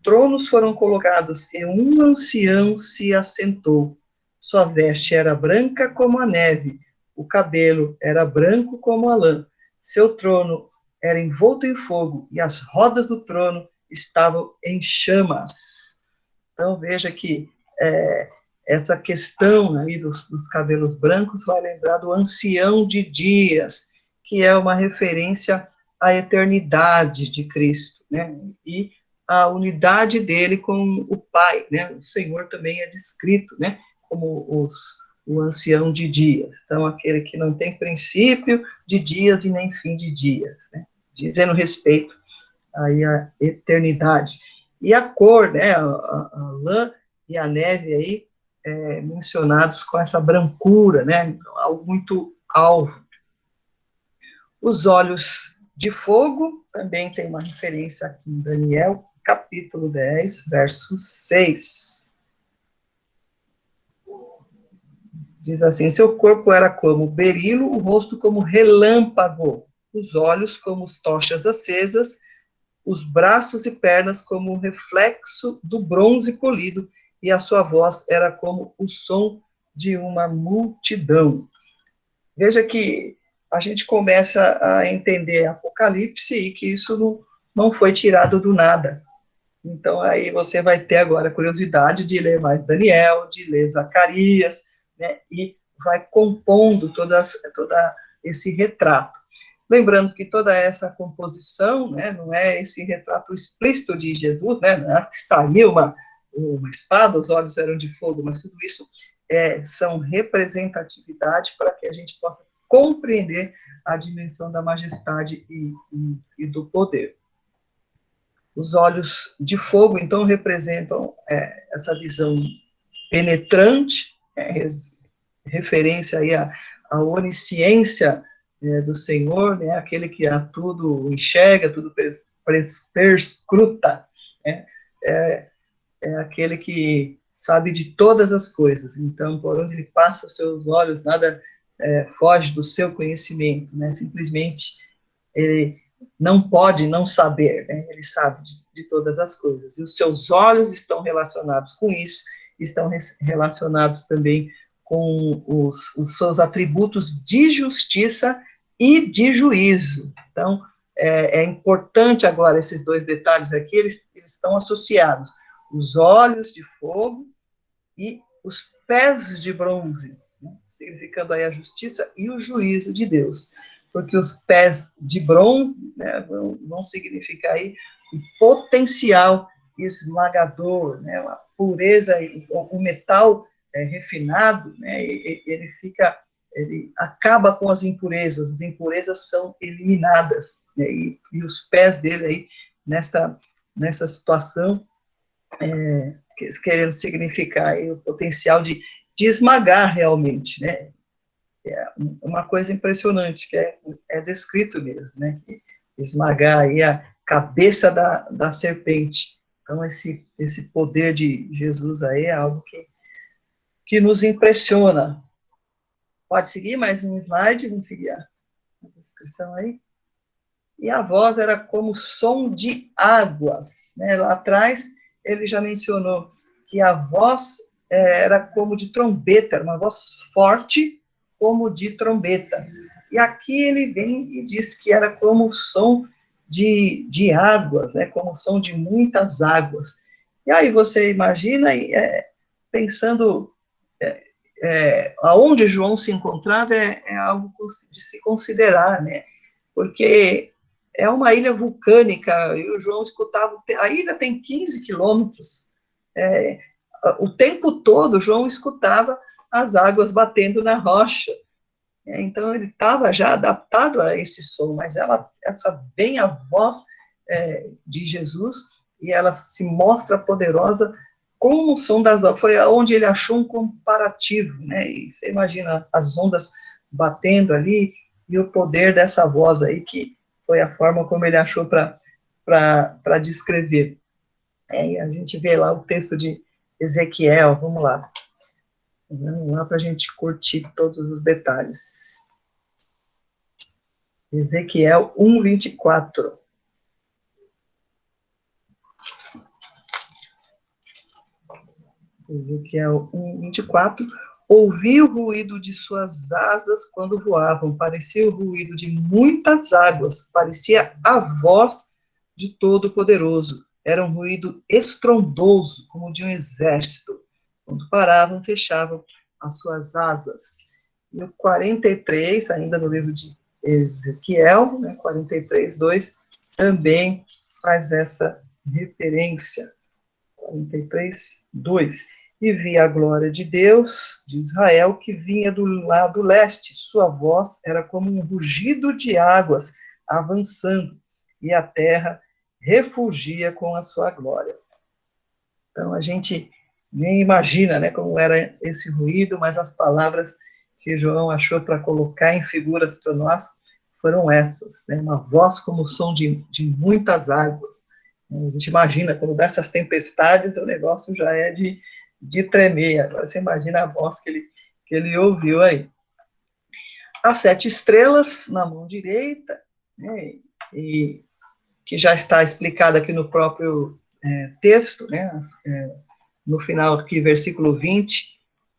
tronos foram colocados e um ancião se assentou. Sua veste era branca como a neve, o cabelo era branco como a lã. Seu trono era envolto em fogo e as rodas do trono estavam em chamas. Então veja que essa questão aí dos cabelos brancos vai lembrar do ancião de dias, que é uma referência à eternidade de Cristo, né? E a unidade dele com o Pai, né? O Senhor também é descrito, né? Como o ancião de dias. Então, aquele que não tem princípio de dias e nem fim de dias, né? Dizendo respeito aí à eternidade. E a cor, né? A lã e a neve aí, mencionados com essa brancura, né? Então, algo muito alvo. Os olhos de fogo, também tem uma referência aqui em Daniel, capítulo 10, verso 6. Diz assim: seu corpo era como berilo, o rosto como relâmpago, os olhos como tochas acesas, os braços e pernas como o reflexo do bronze polido, e a sua voz era como o som de uma multidão. Veja que a gente começa a entender Apocalipse e que isso não foi tirado do nada. Então, aí você vai ter agora a curiosidade de ler mais Daniel, de ler Zacarias, né, e vai compondo todo esse retrato. Lembrando que toda essa composição, né, não é esse retrato explícito de Jesus, né, não é que saiu uma espada, os olhos eram de fogo, mas tudo isso são representatividade para que a gente possa compreender a dimensão da majestade e do poder. Os olhos de fogo, então, representam essa visão penetrante, referência aí à onisciência do Senhor, né, aquele que a tudo enxerga, tudo perscruta, né, é aquele que sabe de todas as coisas. Então, por onde ele passa os seus olhos, nada foge do seu conhecimento, né, simplesmente ele não pode não saber, né? Ele sabe de todas as coisas. E os seus olhos estão relacionados com isso, estão relacionados também com os seus atributos de justiça e de juízo. Então, é importante agora esses dois detalhes aqui, eles estão associados. Os olhos de fogo e os pés de bronze, né? Significando aí a justiça e o juízo de Deus. Porque os pés de bronze, né, vão significar aí o potencial esmagador, né, a pureza, o metal refinado, né, ele acaba com as impurezas são eliminadas, né, e os pés dele aí, nessa situação, querendo significar aí o potencial de esmagar realmente, né, uma coisa impressionante, que é descrito mesmo, né? Esmagar aí a cabeça da serpente. Então, esse poder de Jesus aí é algo que nos impressiona. Pode seguir mais um slide, vamos seguir a descrição aí. E a voz era como som de águas, né? Lá atrás, ele já mencionou que a voz era como de trombeta, era uma voz forte, como de trombeta. E aqui ele vem e diz que era como o som de águas, né, como o som de muitas águas. E aí você imagina, pensando aonde João se encontrava, é algo de se considerar, né, porque é uma ilha vulcânica, e o João escutava, a ilha tem 15 quilômetros, o tempo todo João escutava as águas batendo na rocha. Então ele estava já adaptado a esse som, mas essa vem a voz de Jesus e ela se mostra poderosa como o som das ondas, foi onde ele achou um comparativo, né? E você imagina as ondas batendo ali e o poder dessa voz aí, que foi a forma como ele achou para descrever. E a gente vê lá o texto de Ezequiel, vamos lá para a gente curtir todos os detalhes. Ezequiel 1:24. Ezequiel 1:24. Ouvi o ruído de suas asas quando voavam, parecia o ruído de muitas águas, parecia a voz de Todo-Poderoso. Era um ruído estrondoso, como de um exército. Quando paravam, fechavam as suas asas. E o 43, ainda no livro de Ezequiel, né, 43:2, também faz essa referência. 43:2. E vi a glória de Deus, de Israel, que vinha do lado leste. Sua voz era como um rugido de águas avançando, e a terra refulgia com a sua glória. Então, a gente nem imagina, né, como era esse ruído, mas as palavras que João achou para colocar em figuras para nós foram essas, né, uma voz como o som de muitas águas. A gente imagina, quando dá essas tempestades, o negócio já é de tremer. Agora você imagina a voz que ele ouviu aí. As 7 estrelas na mão direita, né, e que já está explicado aqui no próprio texto, né, no final aqui, versículo 20,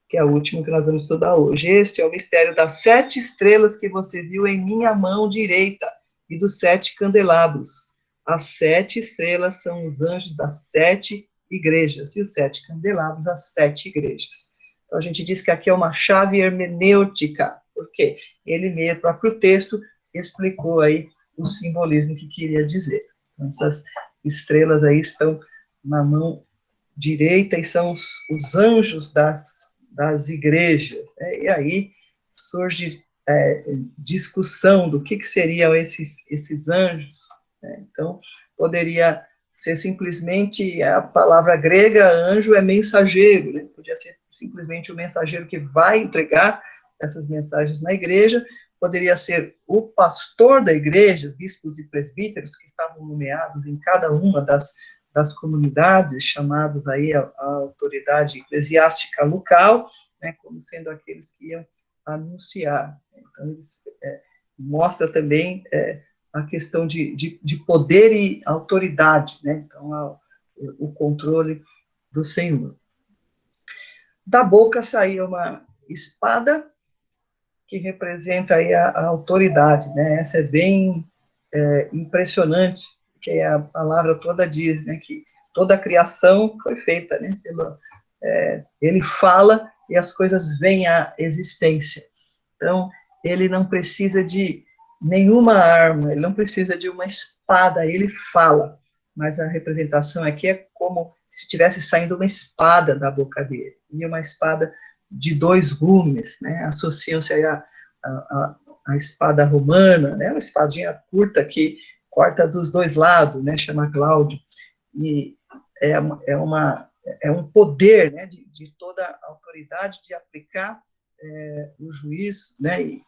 que é o último que nós vamos estudar hoje. Este é o mistério das 7 estrelas que você viu em minha mão direita e dos 7 candelabros. As 7 estrelas são os anjos das 7 igrejas, e os 7 candelabros, as 7 igrejas. Então, a gente diz que aqui é uma chave hermenêutica, porque ele mesmo, o próprio texto, explicou aí o simbolismo que queria dizer. Então, essas estrelas aí estão na mão direita e são os anjos das igrejas. E aí surge discussão do que seriam esses anjos. Então, poderia ser simplesmente a palavra grega, anjo é mensageiro, né? Podia ser simplesmente o mensageiro que vai entregar essas mensagens na igreja, poderia ser o pastor da igreja, bispos e presbíteros que estavam nomeados em cada uma das comunidades, chamados aí a autoridade eclesiástica local, né, como sendo aqueles que iam anunciar. Então, eles mostra também a questão de poder e autoridade, né? Então, o controle do Senhor. Da boca saía uma espada que representa aí a autoridade, né? Essa é bem impressionante, que a palavra toda diz, né? Que toda a criação foi feita, né? Ele fala e as coisas vêm à existência. Então, ele não precisa de nenhuma arma, ele não precisa de uma espada, ele fala. Mas a representação aqui é como se estivesse saindo uma espada da boca dele. E uma espada de 2 gumes, né? Associam-se a espada romana, né? Uma espadinha curta que corta dos 2 lados, né? Chama Cláudio. E é um poder, né? De toda a autoridade de aplicar o juiz, né, e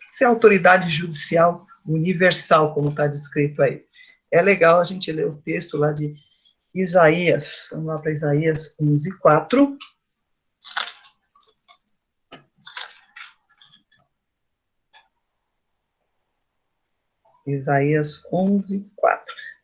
ser autoridade judicial universal, como está descrito aí. É legal a gente ler o texto lá de Isaías, vamos lá para Isaías 11:4. Isaías 11:4.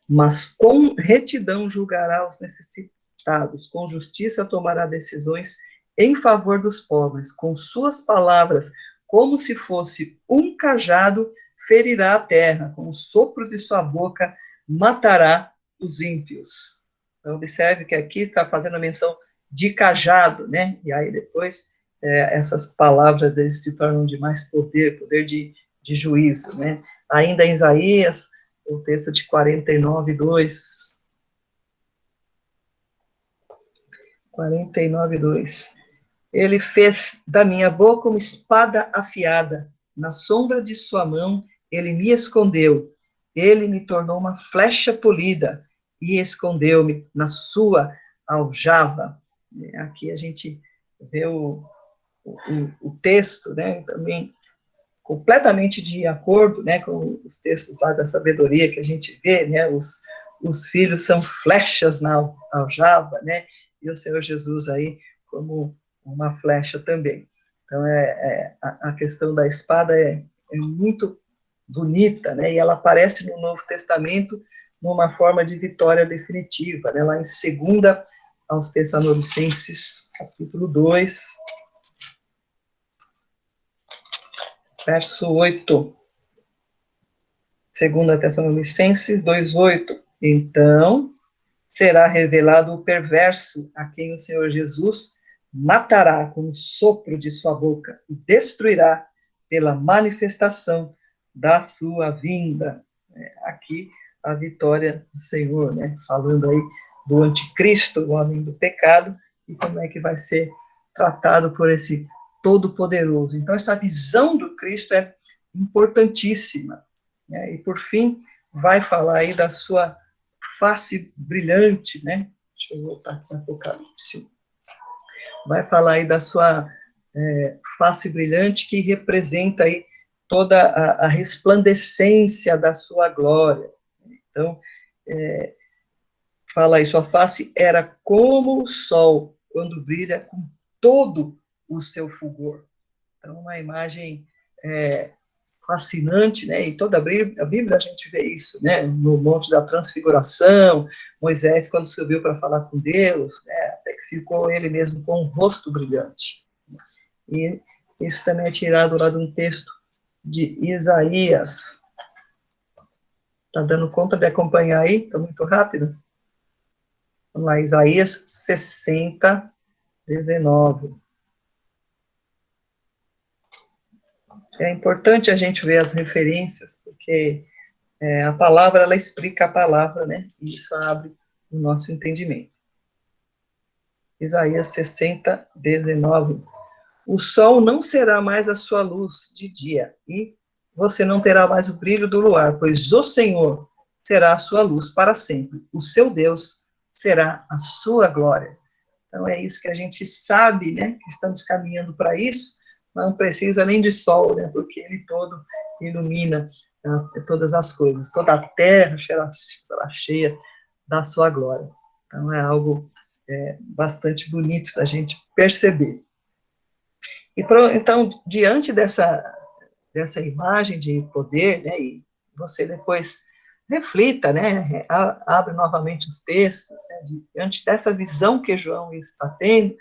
Mas com retidão julgará os necessitados, com justiça tomará decisões em favor dos pobres, com suas palavras, como se fosse um cajado, ferirá a terra, com o sopro de sua boca, matará os ímpios. Então, observe que aqui está fazendo a menção de cajado, né? E aí depois essas palavras às vezes se tornam de mais poder de juízo, né? Ainda em Isaías, o texto de 49:2. 49:2. Ele fez da minha boca uma espada afiada, na sombra de sua mão ele me escondeu, ele me tornou uma flecha polida, e escondeu-me na sua aljava. Aqui a gente vê o texto, né, também completamente de acordo, né, com os textos lá da sabedoria que a gente vê, né, os filhos são flechas na aljava, né, e o Senhor Jesus aí como uma flecha também. Então, a questão da espada é muito bonita, né, e ela aparece no Novo Testamento numa forma de vitória definitiva, né, lá em 2 aos Tessalonicenses, capítulo 2, verso 8. 2 Tessalonicenses 2:8. Então, será revelado o perverso, a quem o Senhor Jesus matará com o sopro de sua boca e destruirá pela manifestação da sua vinda. Aqui, a vitória do Senhor, né? Falando aí do anticristo, o homem do pecado, e como é que vai ser tratado por esse todo-poderoso. Então, essa visão do Cristo é importantíssima. Né? E, por fim, vai falar aí da sua face brilhante, né? Deixa eu voltar aqui no Apocalipse. Vai falar aí da sua face brilhante, que representa aí toda a resplandecência da sua glória. Então, fala aí, sua face era como o sol, quando brilha com todo o seu fulgor. Então, uma imagem fascinante, né? E toda a Bíblia a gente vê isso, né? No Monte da Transfiguração, Moisés, quando subiu para falar com Deus, né? Até que ficou ele mesmo com um rosto brilhante. E isso também é tirado lá de um texto de Isaías. Está dando conta de acompanhar aí? Está muito rápido? Vamos lá, Isaías 60, 19. É importante a gente ver as referências, porque a palavra, ela explica a palavra, né? E isso abre o nosso entendimento. Isaías 60, 19. O sol não será mais a sua luz de dia, e você não terá mais o brilho do luar, pois o Senhor será a sua luz para sempre. O seu Deus será a sua glória. Então, é isso que a gente sabe, né? Que estamos caminhando para isso. Não precisa nem de sol, né? Porque ele todo ilumina todas as coisas. Toda a terra será cheia da sua glória. Então, é algo bastante bonito da gente perceber. Então, diante dessa imagem de poder, né, e você depois reflita, né, abre novamente os textos, né, diante dessa visão que João está tendo,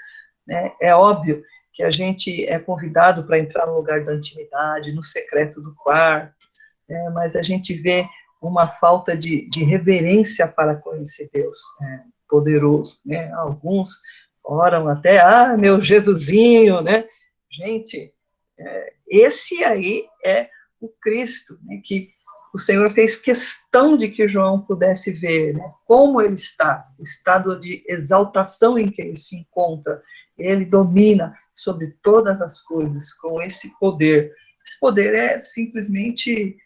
né, é óbvio que a gente é convidado para entrar no lugar da intimidade, no secreto do quarto, né, mas a gente vê uma falta de reverência para conhecer Deus poderoso, né, alguns oram até, meu Jesusinho, né, gente, esse aí é o Cristo, né, que o Senhor fez questão de que João pudesse ver, né, como ele está, o estado de exaltação em que ele se encontra. Ele domina sobre todas as coisas com esse poder. Esse poder é simplesmente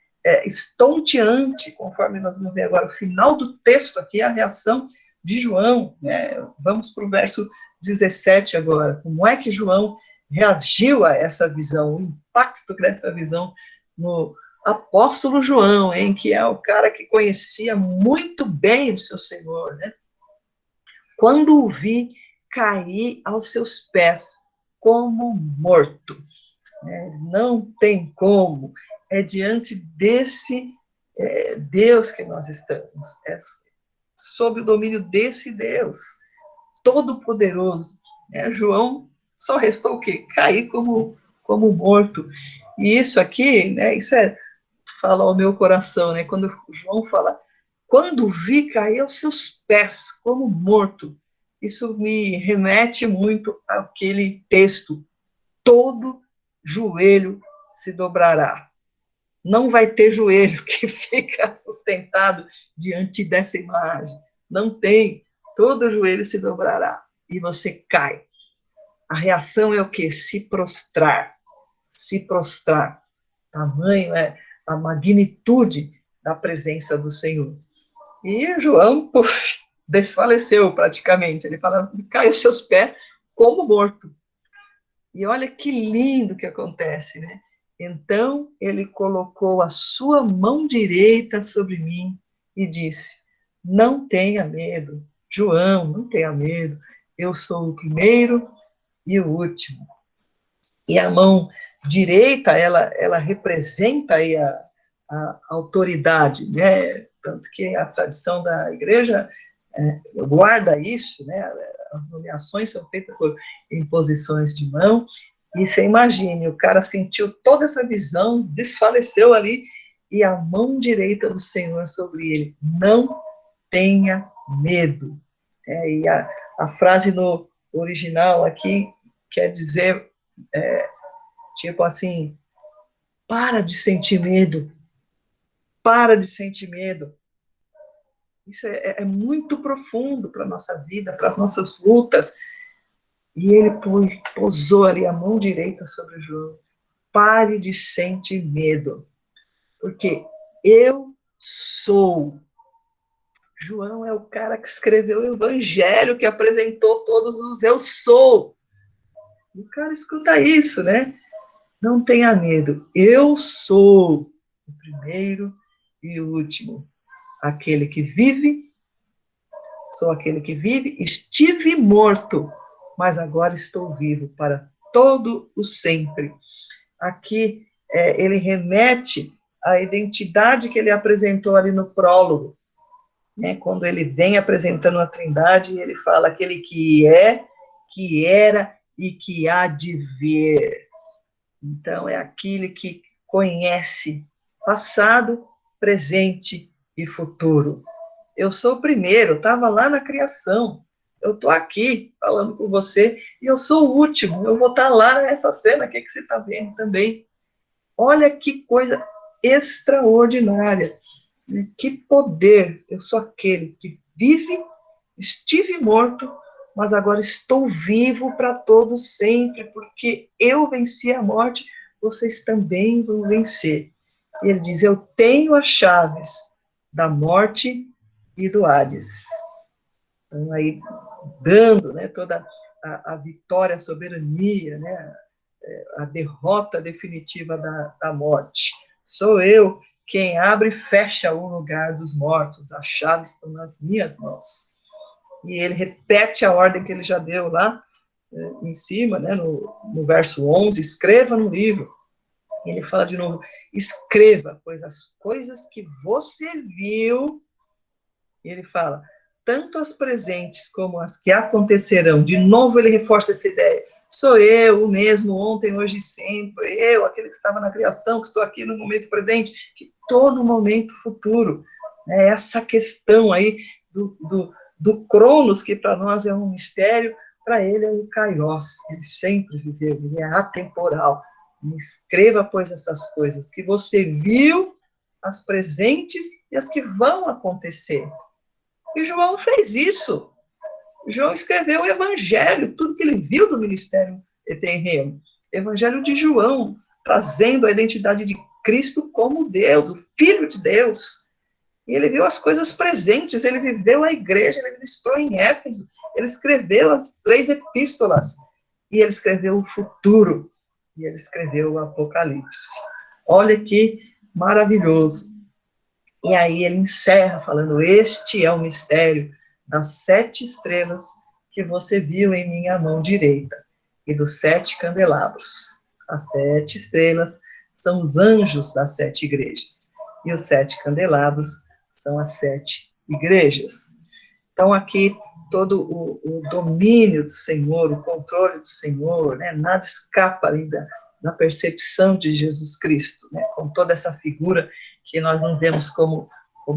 estonteante, conforme nós vamos ver agora o final do texto aqui, a reação de João, né? Vamos para o verso 17 agora. Como é que João reagiu a essa visão, o impacto dessa visão no apóstolo João, hein, que é o cara que conhecia muito bem o seu Senhor, né? Quando o vi, caí aos seus pés como morto. Não tem como, é diante desse Deus que nós estamos, sob o domínio desse Deus, todo-poderoso. João só restou o quê? Cair como morto. E isso aqui, né, isso fala ao meu coração, né, quando João fala, quando vi cair aos seus pés como morto, isso me remete muito àquele texto, todo joelho se dobrará. Não vai ter joelho que fica sustentado diante dessa imagem. Não tem. Todo joelho se dobrará e você cai. A reação é o quê? Se prostrar. Se prostrar. Tamanho é a magnitude da presença do Senhor. E João, desfaleceu praticamente. Ele fala, cai aos seus pés como morto. E olha que lindo que acontece, né? Então ele colocou a sua mão direita sobre mim e disse, não tenha medo, João, não tenha medo, eu sou o primeiro e o último. E a mão direita, ela representa aí a autoridade, né? Tanto que a tradição da igreja guarda isso, né? As nomeações são feitas por imposições de mão, e você imagine, o cara sentiu toda essa visão, desfaleceu ali, e a mão direita do Senhor sobre ele, não tenha medo. E a frase no original aqui quer dizer, tipo assim, para de sentir medo, para de sentir medo. Isso é muito profundo para a nossa vida, para as nossas lutas. E ele pousou ali a mão direita sobre João. Pare de sentir medo, porque eu sou. João é o cara que escreveu o evangelho, que apresentou todos os eu sou. O cara escuta isso, né? Não tenha medo, eu sou o primeiro e o último. Aquele que vive, sou aquele que vive, estive morto, mas agora estou vivo para todo o sempre. Aqui ele remete à identidade que ele apresentou ali no prólogo, né? Quando ele vem apresentando a Trindade, ele fala aquele que é, que era e que há de vir. Então, é aquele que conhece passado, presente e futuro. Eu sou o primeiro, estava lá na criação. Eu estou aqui falando com você e eu sou o último. Eu vou estar lá nessa cena que você está vendo também. Olha que coisa extraordinária. Que poder. Eu sou aquele que vive, estive morto, mas agora estou vivo para todos sempre, porque eu venci a morte, vocês também vão vencer. E ele diz, eu tenho as chaves da morte e do Hades. Então, aí, dando, né, toda a vitória, a soberania, né, a derrota definitiva da morte. Sou eu quem abre e fecha o lugar dos mortos, as chaves estão nas minhas mãos. E ele repete a ordem que ele já deu lá em cima, né, no verso 11, escreva no livro. E ele fala de novo, escreva, pois as coisas que você viu, ele fala, tanto as presentes como as que acontecerão, de novo ele reforça essa ideia, sou eu, o mesmo, ontem, hoje e sempre, eu, aquele que estava na criação, que estou aqui no momento presente, que todo momento futuro, né, essa questão aí do Cronos, que para nós é um mistério, para ele é o Kairos, ele sempre viveu, ele é atemporal. Escreva, pois, essas coisas que você viu, as presentes e as que vão acontecer. E João fez isso. João escreveu o Evangelho, tudo que ele viu do ministério terreno. Evangelho de João, trazendo a identidade de Cristo como Deus, o Filho de Deus. E ele viu as coisas presentes, ele viveu a igreja, ele ministrou em Éfeso, ele escreveu as 3 epístolas, e ele escreveu o futuro, e ele escreveu o Apocalipse. Olha que maravilhoso. E aí ele encerra falando, este é o mistério das 7 estrelas que você viu em minha mão direita, e dos 7 candelabros. As 7 estrelas são os anjos das 7 igrejas, e os 7 candelabros são as 7 igrejas. Então aqui todo o domínio do Senhor, o controle do Senhor, né, nada escapa ali da percepção de Jesus Cristo, né, com toda essa figura que nós não vemos como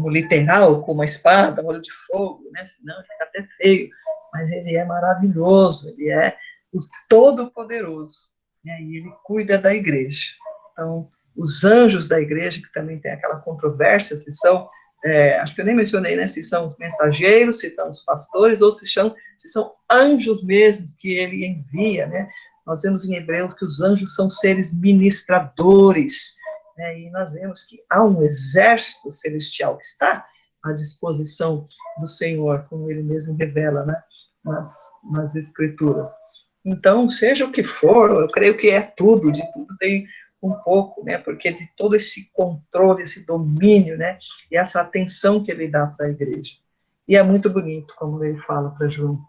literal, como uma espada, olho de fogo, né, senão fica até feio, mas ele é maravilhoso, ele é o Todo-Poderoso, né, e ele cuida da igreja. Então, os anjos da igreja, que também tem aquela controvérsia, se são, acho que eu nem mencionei, né, se são os mensageiros, se são os pastores, ou se são anjos mesmos que ele envia, né, nós vemos em Hebreus que os anjos são seres ministradores, né, e nós vemos que há um exército celestial que está à disposição do Senhor, como ele mesmo revela, né, nas Escrituras. Então, seja o que for, eu creio que é tudo, de tudo tem um pouco, né, porque de todo esse controle, esse domínio, né, e essa atenção que ele dá para a igreja. E é muito bonito, como ele fala para João,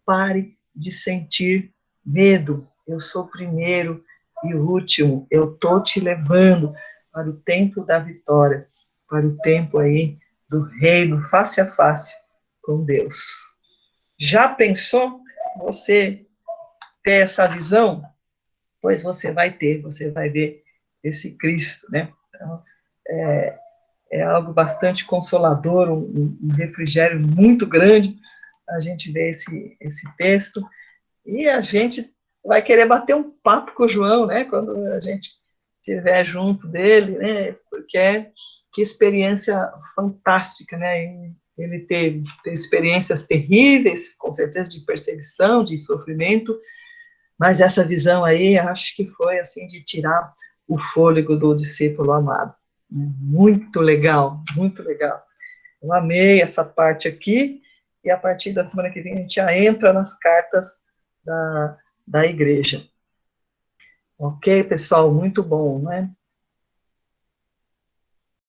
pare de sentir medo, eu sou o primeiro e o último, eu estou te levando para o tempo da vitória, para o tempo aí do reino face a face com Deus. Já pensou você ter essa visão? Pois você vai ter, você vai ver esse Cristo, né? Então, é algo bastante consolador, um refrigério muito grande a gente ver esse texto, e a gente vai querer bater um papo com o João, né, quando a gente estiver junto dele, né, porque que experiência fantástica, né, ele teve experiências terríveis, com certeza, de perseguição, de sofrimento, mas essa visão aí, acho que foi, assim, de tirar o fôlego do discípulo amado. Muito legal, muito legal. Eu amei essa parte aqui, e a partir da semana que vem a gente já entra nas cartas da igreja. Ok, pessoal? Muito bom, né?